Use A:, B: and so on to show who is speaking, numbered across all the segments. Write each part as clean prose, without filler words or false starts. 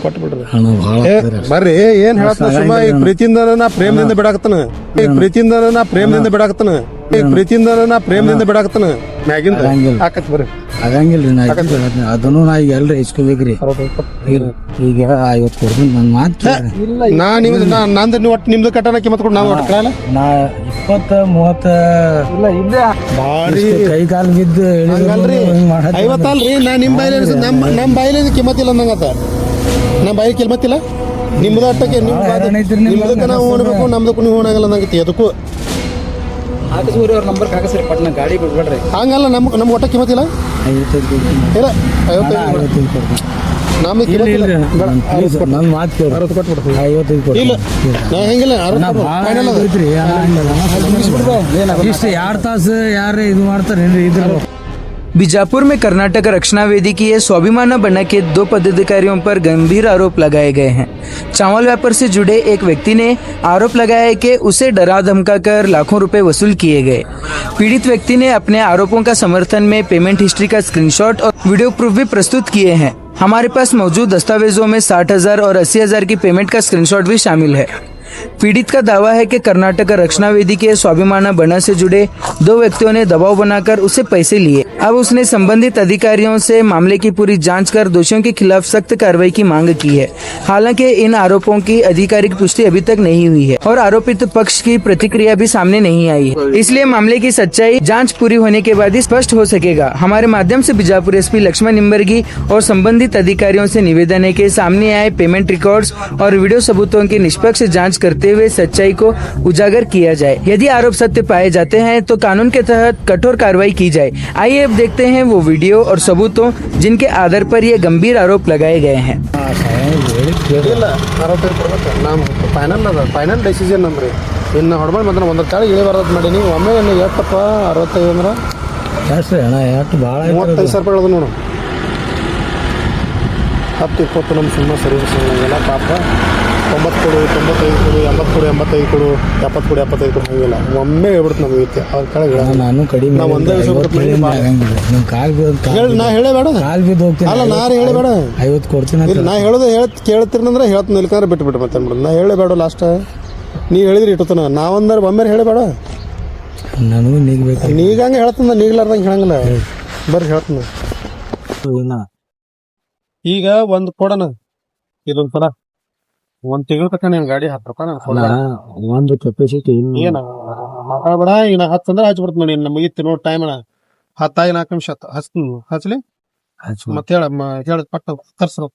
A: ಕೊಟ್ಟು ಬಿಡ್ರಿ
B: ಹಣ ಭಾಳ
A: ಬರ್ರಿ ಏನ್ ಹೇಳತ್ತ ಸುಮ್ಮ ಈಗ ಪ್ರೀತಿಯಿಂದ ನಾ ಪ್ರೇಮದಿಂದ ಬಿಡಾಕತ್ತನ ಈಗ ಪ್ರೀತಿಯಿಂದ ನಾ ಪ್ರೇಮದಿಂದ ಬಿಡಾಕತ್ತನ ಈಗ ಪ್ರೀತಿಯಿಂದ ನಾ ಪ್ರೇಮದಿಂದ ಬಿಡಾಕತ್ತನ ಮ್ಯಾಗಿಂದ ಹಾಕತ್ ಬರ್ರಿ
B: ಆಗಂಗಿಲ್ರಿ ನಾ ಅದನ್ನು ನಾ ಈಗ ಎಲ್ರಿ ಇಸ್ಕೋಬೇಕ್ರಿ ಈಗ 50 ಕೊಡ್ತೀನಿ ನನ್ ಮಾತು
A: ನಾ ನಿಮ್ದು ನಂದು ನೀವು ಒಟ್ಟು ನಿಮ್ದು ಕಟ್ಟನ ಕಿಮ್ಮತ್ ಕೊಡು ನಾವು ಒಟ್ಟು ಕೇಳಲ್ಲ
B: ನಾ 20-30 ಇಲ್ಲ ಇಲ್ಲೇ ಭಾರಿ ಕೈ ಕಾಲು ಬಿದ್ದು
A: ಹಂಗಲ್ರಿ 50 ಅಲ್ರಿ ನಾ ನಿಮ್ ಬಾಯಿಲೆ ನಮ್ಮ ಬಾಯಿಲೆ ಕಿಮ್ಮತ್ ಇಲ್ಲ ಅಂದಂಗತ್ತ ನಮ್ಮ ಬಾಯಿ ಕಿಮ್ಮತ್ ಇಲ್ಲ ನಿಮ್ದು ಅಟ್ಟಕ್ಕೆ ನಿಮ್ದಕ್ಕೆ ನಾವು ಓಡಬೇಕು ನಮ್ದಕ್ಕೂ ನೀವು ಓಣಾಗಲ್ಲ ಅಂದಂಗತಿ ಅದಕ್ಕೂ
B: ಹಾಕಿಸ್ರಿ ಅವ್ರ ನಂಬರ್ ಹಾಕಿಸ್ರಿ ಪಟ್ನ ಗಾಡಿ ಬಿಡ್ಬೇಡ್ರಿ
A: ಹಂಗಲ್ಲ ನಮ್ಗೆ ಒಟ್ಟ ಕಿಮ್ಮತ್ ಇಲ್ಲ
B: 55
A: ಇಲ್ಲ 55 ನಮ್ಗೆ
B: ನನ್ ಮಾತು ಕೇಳಿ
A: 60 ಕೊಟ್ಬಿಡ್ತೀನಿ
B: 55
A: ಇಲ್ಲ ನಾ ಹೆಂಗಿಲ್ಲ
B: ಇಷ್ಟು 2 ತಾಸು ಯಾರು ಇದು ಮಾಡ್ತಾರೇನ್ರಿ ಇದ್ರ
C: बीजापुर में कर्नाटक रक्षणा वेदी की ये स्वाभिमाना बना के 2 पदाधिकारियों पर गंभीर आरोप लगाए गए हैं। चावल व्यापार से जुड़े एक व्यक्ति ने आरोप लगाया कि उसे डरा धमका कर लाखों रुपए वसूल किए गए। पीड़ित व्यक्ति ने अपने आरोपों का समर्थन में पेमेंट हिस्ट्री का स्क्रीनशॉट और वीडियो प्रूफ भी प्रस्तुत किए हैं। हमारे पास मौजूद दस्तावेजों में 60,000 और 80,000 की पेमेंट का स्क्रीनशॉट भी शामिल है। पीड़ित का दावा है कि कर्नाटक रक्षणा वेदी के स्वाभिमाना बना से जुड़े 2 व्यक्तियों ने दबाव बनाकर उसे पैसे लिए। अब उसने संबंधित अधिकारियों से मामले की पूरी जांच कर दोषियों के खिलाफ सख्त कार्रवाई की मांग की है। हालांकि इन आरोपों की आधिकारिक पुष्टि अभी तक नहीं हुई है और आरोपित पक्ष की प्रतिक्रिया भी सामने नहीं आई है, इसलिए मामले की सच्चाई जांच पूरी होने के बाद ही स्पष्ट हो सकेगा। हमारे माध्यम से बीजापुर एसपी लक्ष्मण निम्बर्गी और संबंधित अधिकारियों से निवेदन है कि सामने आए पेमेंट रिकॉर्ड्स और वीडियो सबूतों की निष्पक्ष जांच करते हुए सच्चाई को उजागर किया जाए। यदि आरोप सत्य पाए जाते हैं तो कानून के तहत कठोर कार्रवाई की जाए। आइए अब देखते हैं वो वीडियो और सबूतों जिनके आधार पर ये गंभीर आरोप लगाए गए हैं।
A: ಫೈನಲ್ ಡೆಸಿಷನ್ ನಮ್ರಿ ಇನ್ನು ಹೊಡ್ಬಂದು ಮತ್ತೆ ಒಂದು ಕಾಳು ಇಳಿ ಬರೋದು ಮಾಡೀನಿ ಒಮ್ಮೆ ಎಷ್ಟಪ್ಪ 65 ಅಂದ್ರೆ
B: ಎಷ್ಟು ಅಣ್ಣ ಎಷ್ಟು ಭಾಳ
A: 35,000 ರೂಪಾಯಿ ಹೇಳೋದು ನೋಡು 10-20 ನಮ್ಮ ಸುಮ್ಮನೆ ಸರಿ ಎಲ್ಲ ಪಾಪ 90 ಕೊಡು 95 ಕೊಡು 80 ಕೊಡು 85 ಕೊಡು 70 ಕೊಡು 75 ಕೊಡು ಹಂಗಿಲ್ಲ ಒಮ್ಮೆ ಹೇಳ್ಬಿಡ್ತು ನಮಗೆ ಐತೆ ಅವ್ರ ಕೆಳಗೆ
B: ನಾನು ಕಡಿಮೆ
A: ನಾವು ಒಂದೇ
B: ನಿಮ್ಮ ಕಾಲ್
A: ಹೇಳಿ ನಾ ಹೇಳೇ ಬೇಡ
B: ಕಾಲ್ ಬಿದ್ದು ಹೋಗ್ತೀನಿ
A: ಅಲ್ಲ ನಾ ಹೇಳೇ ಬೇಡ
B: 50 ಕೊಡ್ತೀನಿ
A: ನಾ ಹೇಳೋದು ಕೇಳ್ತೀರಂದ್ರೆ ಹೇಳ್ತೀನಿ ಇಲ್ಕಂದ್ರೆ ಬಿಟ್ಟು ಮತ್ತೆ ಅಂದ್ಬಿಡು ನಾ ಹೇಳೇ ಬೇಡ ಲಾಸ್ಟ್ ನೀ ಹೇಳಿದ್ರಿ ಇಟ್ಟತನ ನಾವಂದ್ರೆ ಒಮ್ಮೆ ಹೇಳೇ ಬೇಡ
B: ನನಗೂ ನೀಗಬೇಕು
A: ನೀಗಂಗೆ ಹೇಳ್ತಂದ ನೀಗ್ಲಾರ್ದಂಗೆ ಹೇಳಂಗಿಲ್ಲ ಬರ್ರಿ ಹೇಳ್ತೀನಿ ಈಗ ಒಂದು ಕೊಡೋಣ ಇದೊಂದು ಸಲ 1 ತಿಂಗಳ ತಕ್ಕ ನೀನ್ ಗಾಡಿ 10 ರೂಪಾಯಿ
B: ಒಂದು ಕೆಪಾಸಿಟಿ
A: ಏನ ಮಾತಾಡ್ಬೇಡ ಈಗ 10 ಅಂದ್ರೆ ಹಚ್ಬಿಡ್ತ ನೋಡಿ ನಮಗಿತ್ತು ನೋಡಿ ಟೈಮ್ 10 ಆಗಿ 4 ನಿಮಿಷ ಹಚ್ತೀನಿ ಹಚ್ಲಿ ಮತ್ತೆ ಹೇಳ ಪಟ್ಟ ತರ್ಸ್ರು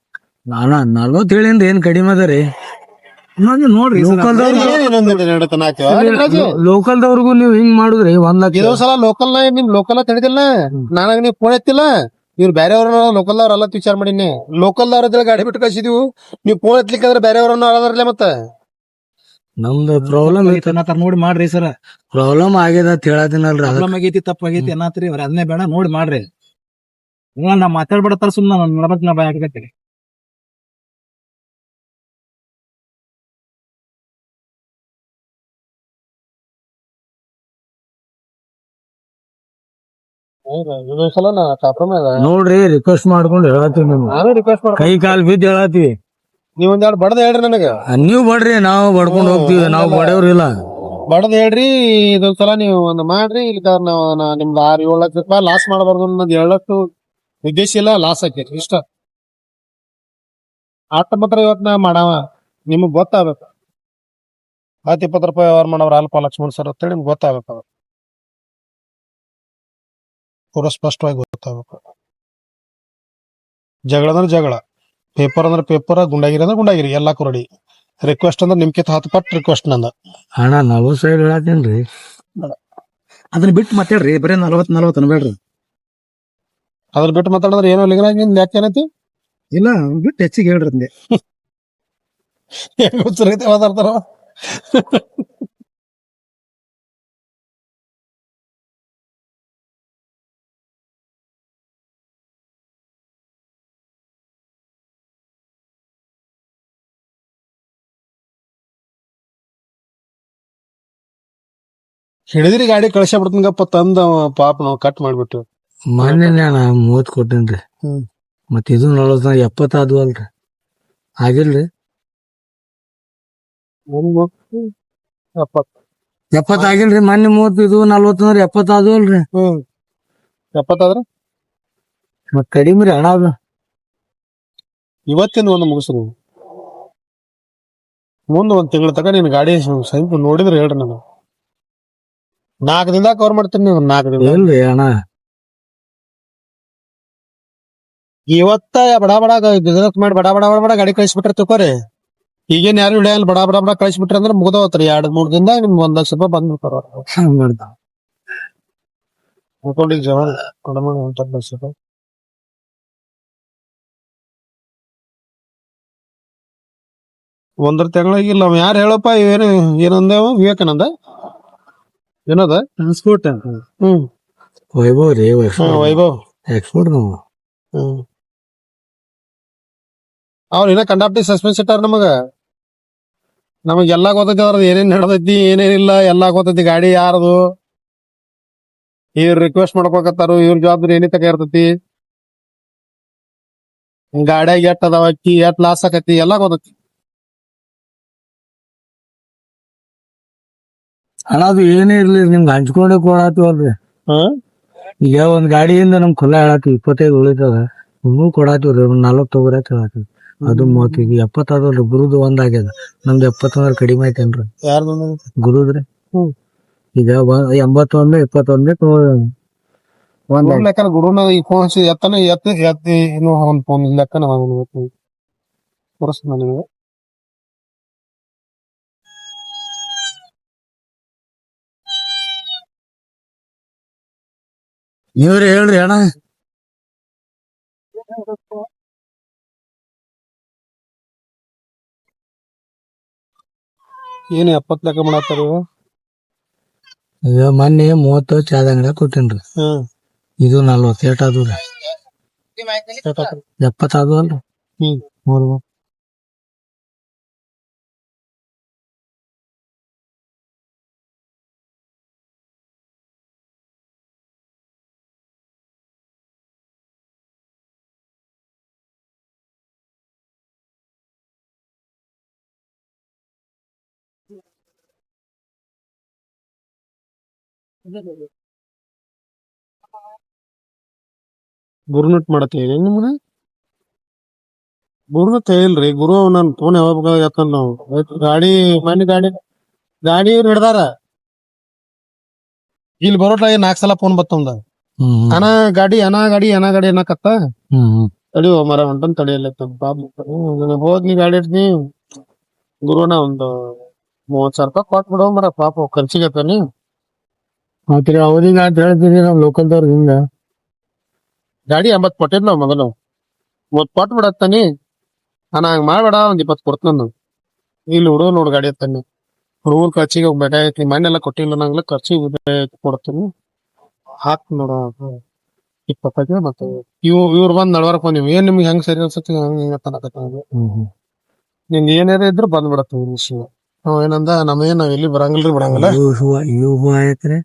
B: ನಾನು 40 ಹೇಳಿಂದ ಏನ್ ಕಡಿಮೆ ಅದ ರೀ ನೋಡ್ರಿ ಲೋಕಲ್ದವ್ರಿಗೂ ನೀವು ಹಿಂಗ್ ಮಾಡುದ್ರಿ 1 ಲಕ್ಷ
A: ಇದೊಂದ್ ಸಲ ಲೋಕಲ್ ನಿಮ್ ಲೋಕಲ್ ತಿಳಿದಿಲ್ಲ ನನಗ ನೀವು ಫೋನ್ ಎತ್ತಿಲ್ಲ ಇವ್ರು ಬೇರೆಯವ್ರ ಲೋಕಲ್ದವ್ರ ಎಲ್ಲ ವಿಚಾರ ಮಾಡೀನಿ ಲೋಕಲ್ದವ್ರ ಗಾಡಿ ಬಿಟ್ಟು ಕಳ್ಸಿದೀವಿ ನೀವು ಫೋನ್ ಎತ್ಲಿಕ್ಕಂದ್ರೆ ಬೇರೆಯವ್ರನ್ನ ಅಳದಾರಲ್ಲ ಮತ್ತೆ
B: ನಮ್ದು ಪ್ರಾಬ್ಲಮ್ ಐತಿ
D: ನೋಡಿ ಮಾಡ್ರಿ ಸರ್
B: ಪ್ರಾಬ್ಲಮ್ ಆಗ್ಯದ ಅಂತ ಹೇಳದಿನಲ್ರಿ
D: ಪ್ರಾಬ್ಲಮ್ ಆಗೈತಿ ತಪ್ಪಾಗೈತಿ ಅನ್ನತ್ರಿ ಅವ್ರ ಅದನ್ನೇ ಬೇಡ ನೋಡಿ ಮಾಡ್ರಿ ನಾ ಮಾತಾಡ್ಬಿಡತ್ತಾರ ಸುಮ್ಮನೆ ನಡ್ಬಕ್ ನಾ ಬಾಯ್ ಹಾಕತ್ತೀರಿ
B: ನೋಡ್ರಿ ರಿಕ್ವೆಸ್ಟ್ ಮಾಡ್ಕೊಂಡು ಹೇಳತ್ತೀವಿ ನಿಮ್ಗೆ ಕೈ ಕಾಲ್ ಬಿದ್ದು ಹೇಳತ್ತೀವಿ
A: ನೀವೊಂದ್ ಎರಡು ಬಡದ ಹೇಳ್ರಿ ನನಗ
B: ನೀವ್ ಬಡ್ರಿ ನಾವು ಬಡ್ಕೊಂಡು ಹೋಗ್ತೀವಿ ನಾವು ಬಡವ್ರಿಲ್ಲ
A: ಬಡದ್ ಹೇಳ್ರಿ ಇದೊಂದ್ಸಲ ನೀವು ಒಂದು ಮಾಡ್ರಿ ಇಲ್ಲ ನಿಮ್ದು 6-7 ಲಕ್ಷ ರೂಪಾಯಿ ಲಾಸ್ ಮಾಡಬಾರ್ದು ಅನ್ನೋದು 7 ಲಕ್ಷ ಉದ್ದೇಶ ಇಲ್ಲ ಲಾಸ್ ಆಕೈತಿ ಇಷ್ಟ ಆಟ ಮಾತ್ರ ಇವತ್ ನಾ ಮಾಡವ ನಿಮಗ್ ಗೊತ್ತಾಗ್ಬೇಕು 10-20 ರೂಪಾಯಿ ವ್ಯವಹಾರ ಮಾಡವ್ರ ಅಲ್ಪ ಲಕ್ಷ್ಮಣ್ ಸರ್ ಅಂತೇಳಿ ನಿಮ್ಗೆ ಗೊತ್ತಾಗ್ಬೇಕು ಪೂರ ಸ್ಪಷ್ಟವಾಗಿ ಗೊತ್ತಾಗಬೇಕು ಜಗಳ ಅಂದ್ರೆ ಜಗಳ ಪೇಪರ್ ಅಂದ್ರೆ ಪೇಪರ್ ಗುಂಡಾಗಿರಿ ಅಂದ್ರೆ ಗುಂಡಾಗಿರಿ ಎಲ್ಲಾ ಕೊರಡಿ ರಿಕ್ವೆಸ್ಟ್ ಅಂದ್ರೆ ನಿಮ್ಕಿಂತ 10 ಪಟ್ಟು ರಿಕ್ವೆಸ್ಟ್ ನಂದ
B: ಅಣ್ಣ 40 ಸೈಡ್ ಹೇಳತ್ತೀನ್ರಿ
D: ಅದನ್ನ ಬಿಟ್ಟು ಮಾತಾಡ್ರಿ ಬರೀ 40 ಅನ್ಬೇಡ್ರಿ
A: ಅದ್ರ ಬಿಟ್ಟು ಮಾತಾಡಿದ್ರೆ ಏನೋ ಲಿಂಗರಾಜ್ ನಿಂದ ಯಾಕೆ ಏನೈತಿ
D: ಇಲ್ಲ ಬಿಟ್ಟು ಹೆಚ್ಚಿಗೆ ಹೇಳ್ರಿ ಅಂದೆ
A: ಹುಚ್ಚರೈತೆ ಮಾತಾಡ್ತಾರ ಹಿಡಿದ್ರಿ ಗಾಡಿ ಕಳ್ಸ ಬಿಡ್ತಂಗಪ್ಪ ತಂದ ಪಾಪ ನಾವು ಕಟ್ ಮಾಡ್ಬಿಟ್ಟು
B: ಮೊನ್ನೆ ನಾನು 30 ಕೊಟ್ಟೇನ್ರಿ ಮತ್ ಇದು 70 ಆದ್ವು ಅಲ್ರಿ ಆಗಿಲ್ರಿ
A: ಒಂದು 70.
B: 70 ಆಗಿಲ್ರಿ ಮೊನ್ನೆ 30 ಇದು 40 ಅಂದ್ರೆ 70 ಆದವಲ್ರಿ
A: 70 ಆದ್ರ
B: ಮತ್ ಕಡಿಮೆ ರೀ ಹಣ ಅದು
A: ಇವತ್ತಿನ ಒಂದು ಮುಗಿಸ್ರು ಮುಂದೆ ಒಂದ್ ತಿಂಗಳ ತಕ ನಿನ್ ಗಾಡಿ ಸ್ವಲ್ಪ ನೋಡಿದ್ರೆ ಹೇಳ್ರಿ ನಾನು 4 ದಿನದಾಗ ಕವರ್ ಮಾಡ್ತೀನಿ ನೀವು 4 ದಿನ
B: ಇಲ್ರಿ ಅಣ್ಣ
A: ಇವತ್ತ ಬಡ ಬಡ ಬಿಸ್ನೆಸ್ ಮಾಡಿ ಬಡ ಬಡ ಬಡ ಬಡ ಗಾಡಿ ಕಳಿಸ್ಬಿಟ್ರೆ ತಿಳ್ಕೊರಿ ಈಗೇನ್ ಯಾರು ಹಿಡಿಯಲ್ಲ ಬಡ ಬಡ ಬಡ ಕಳಿಸ್ಬಿಟ್ರಿ ಅಂದ್ರೆ ಮುಗ್ದವತ್ರಿ 2-3 ದಿನದಾಗ ನಿಮ್ಗೆ 1 ಲಕ್ಷ ರೂಪಾಯಿ ಬಂದ್ಬಿಡ್ತಾರ
B: ಹಂಗ್ ಮಾಡ್ತಾವ
A: ಅಕೌಂಟಿಗೆ ಜಮಾ ಕಡಿಮೆ 1 ಲಕ್ಷ ರೂಪಾಯಿ ಒಂದ್ರ ತಿಂಗಳಿಗಿಲ್ಲ ಅವ ಯಾರು ಹೇಳಪ್ಪ ಏನಂದೇವ ವಿವೇಕಾನಂದ ಏನದ
D: ಟ್ರಾನ್ಸ್ಪೋರ್ಟ್
B: ವೈಭವ್ ರೀ
A: ವೈಭವ್
B: ಎಕ್ಸ್ಪೋರ್ಟ್ ನಾವು
A: ಅವ್ರ ಇನ್ನ ಕಂಡಾಪ್ಟಿ ಸಸ್ಪೆನ್ಸ್ ಇಟ್ಟಾರ ನಮಗ್ ಎಲ್ಲಾ ಗೊತ್ತೈತಿ ಅವ್ರದ್ದು ಏನೇನ್ ನಡೆದೈತಿ ಏನೇನಿಲ್ಲ ಎಲ್ಲಾ ಗೊತ್ತೈತಿ ಗಾಡಿ ಯಾರದು ಇವ್ರ ರಿಕ್ವೆಸ್ಟ್ ಮಾಡ್ಕೊಕತ್ತಾರು ಇವ್ರ ಜವಾಬ್ದಾರಿ ಏನಿ ತಕ ಇರ್ತೈತಿ ಗಾಡ್ಯಾಗ ಎಟ್ ಅದಾವ ಅಕ್ಕಿ ಎಟ್ ಲಾಸ್ ಆಕತಿ ಎಲ್ಲಾ ಗೊತ್ತೈತಿ
B: ಅಣ್ಣ ಅದು ಏನೇ ಇರ್ಲಿ ನಿಮ್ಗೆ ಹಂಚ್ಕೊಂಡೆ ಕೊಡಾತೀವಲ್ರಿ ಈಗ ಒಂದ್ ಗಾಡಿಯಿಂದ ನಮ್ ಖುಲ್ಲಾ ಹೇಳತ್ತೀವಿ 25 ಉಳಿತದ ಇನ್ನೂ ಕೊಡಾತೀವ್ರಿ 40 ತಗೋರಿ ಅಂತ ಹೇಳತ್ತೀವಿ ಅದು 30 ಈಗ 70 ಆದಲ್ರಿ ಗುರುದು ಒಂದಾಗ್ಯದ ನಮ್ದು 70 ಅಂದ್ರೆ ಕಡಿಮೆ ಐತೇನ್ರಿ
A: ಯಾರ್ದು
B: ಗುರುದ್ರಿ ಈಗ 81 21 ಒಂದ್
A: ಲೆಕ್ಕನ ಗುರುನ ಈ ಫೋನ್ ಎತ್ತನ ಎತ್ತಿ ಇನ್ನೂ ಒಂದ್ ಫೋನ್ ಲೆಕ್ಕನ ತೋರಿಸ್ತೀನಿ ನಿಮಗೆ
B: ನೀವ್ರಿ ಹೇಳ್ರಿ ಅಣ್ಣ
A: ಏನು 70 ಲೆಕ್ಕ ಮಾಡತ್ತಾರ
B: ಈಗ ಮೊನ್ನೆ 30 ಚಾದ ಅಂಗಡಿಯಾಗ ಕೊಟ್ಟೇನ್ರಿ ಇದು 40 ಏಟ್ ಆದ್ರಿ 70 ಆದ್ವಲ್ರಿ ಮೂರು
A: ಗುರುನಟ್ ಮಾಡತ್ತೀವಿ ನಿಮ್ಗ ಗುರುನಟ್ ಹೇಳಿಲ್ರಿ ಗುರು ನನ್ ಫೋನ್ ಯಾವಾಗ ಬೇಕಾದ ನಾವು ಗಾಡಿ ಮನೆ ಗಾಡಿ ಇವ್ರು ಹಿಡ್ದಾರ ಇಲ್ಲಿ ಬರೋಟ್ಲ 4 ಸಲ ಫೋನ್ ಬತ್ತಂದ ಅನ ಗಾಡಿ ಅನ್ನಕತ್ತ ತಡಿಯೋ ಮರ ಹೊಂಟನ್ ತಡಿಯಲ್ಲ ಹೋಗಿ ಗಾಡಿ ಇಡ್ತೀನಿ ಗುರುನ ಒಂದು 30,000 ರೂಪಾಯಿ ಕೊಟ್ ಬಿಡೋ ಮರ ಪಾಪ ಖರ್ಚಿಗೆ ಆತಾನಿ
B: ಮತ್ರಿ ಅವ್ರಿಗೆ ಅಂತ ಹೇಳ್ತೀರಿ ನಮ್ ಲೋಕಲ್ದವ್ರ ಹಿಂಗ
A: ಗಾಡಿ 80 ಕೊಟ್ಟಿದ್ ನಾವ್ ಮೊದಲು 30 ಕೊಟ್ ಬಿಡತ್ತಾನಿ ನಾನು ಹಂಗ ಮಾಡ್ಬೇಡ ಒಂದ್ 20 ಕೊಡ್ತ ನಾನು ಇಲ್ಲಿ ಹುಡುಗ ನೋಡ್ ಗಾಡಿ ಎತ್ತಾನಿ ಹುಡುಗರ್ ಖರ್ಚಿಗೆ ಬೇಕಾಗೈತಿ ಮನೆಲ್ಲ ಕೊಟ್ಟಿಲ್ಲ ನಂಗ್ಲ ಖರ್ಚಿಗೆ ಕೊಡ್ತೀನಿ ಹಾಕ್ ನೋಡ 20 ಮತ್ತೆ ಇವ್ರು ಬಂದ್ ನಡ್ವರ್ಕ್ ಬಂದಿವ್ ಏನ್ ನಿಮ್ಗೆ ಹೆಂಗ್ ಸರಿ ಅನ್ಸತಿ ನಿಂಗ್ ಏನಾರ ಇದ್ರು ಬಂದ್ಬಿಡತ್ತ ವಿಷಯ ಏನಂದ ನಾವ್ ಎಲ್ಲಿ ಬರಂಗಿಲ್ರಿ ಬಿಡಂಗಿಲ್ಲ
B: ಇವು ಐತ್ರಿ